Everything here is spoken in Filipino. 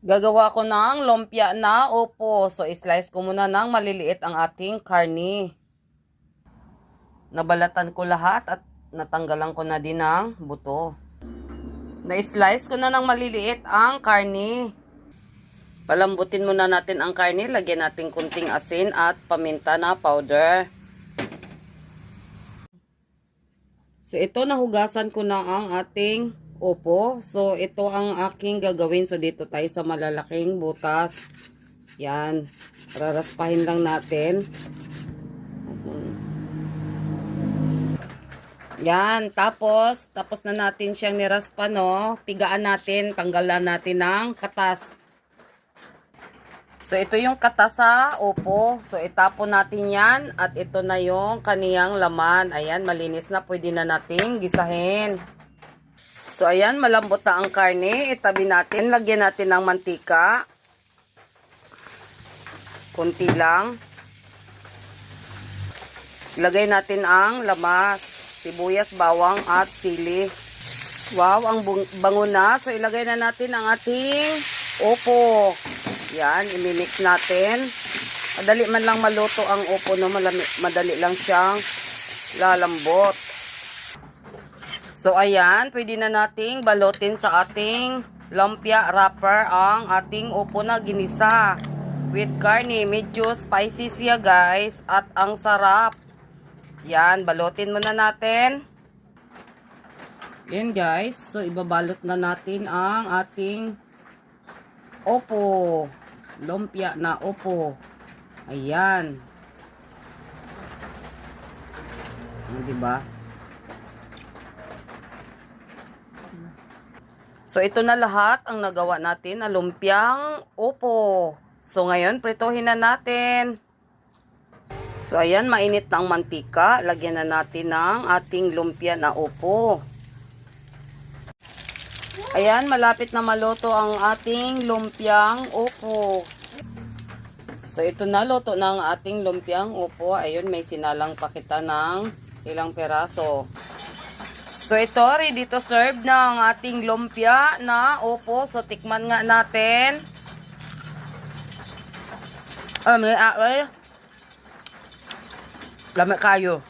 Gagawa ko ng lumpia na upo. So, slice ko muna ng maliliit ang ating karni. Nabalatan ko lahat at natanggalan ko na din ng buto. Na-slice ko na ng maliliit ang karni. Palambutin muna natin ang karni. Lagyan natin kunting asin at paminta na powder. So, ito nahugasan ko na ang ating upo. So, ito ang aking gagawin. So, dito tayo sa malalaking butas. Yan. Raraspahin lang natin. Yan. Tapos na natin siyang niraspa, no? Pigaan natin. Tanggalan natin ng katas. So, ito yung katas sa upo. So, itapon natin yan. At ito na yung kaniyang laman. Ayan, malinis na. Pwede na nating gisahin. So, ayan, malambot na ang karne. Itabi natin. Lagyan natin ng mantika. Kunti lang. Ilagay natin ang lamas, sibuyas, bawang, at sili. Wow, ang bango na. So, ilagay na natin ang ating upo. Yan, imimix natin. Madali man lang maluto ang upo, no? Madali lang siyang lalambot. So, ayan, pwede na nating balutin sa ating lumpia wrapper ang ating upo na ginisa. With karne, medyo spicy siya, guys. At ang sarap. Yan, balutin muna natin. Yan, guys. So, ibabalot na natin ang ating upo. Lumpia na upo. Ayan. Diba? So, ito na lahat ang nagawa natin na lumpiang upo. So, ngayon, prituhin na natin. So, ayan, mainit na ang mantika. Lagyan na natin ng ating lumpia na upo. Ayan, malapit na maluto ang ating lumpiang upo. So, ito na, luto na ang ating lumpiang upo. Ayun, may sinalang pa kita ng ilang peraso. So, ito, ready to serve na ang ating lumpia na upo. So, tikman nga natin. May aay. Lamig kayo.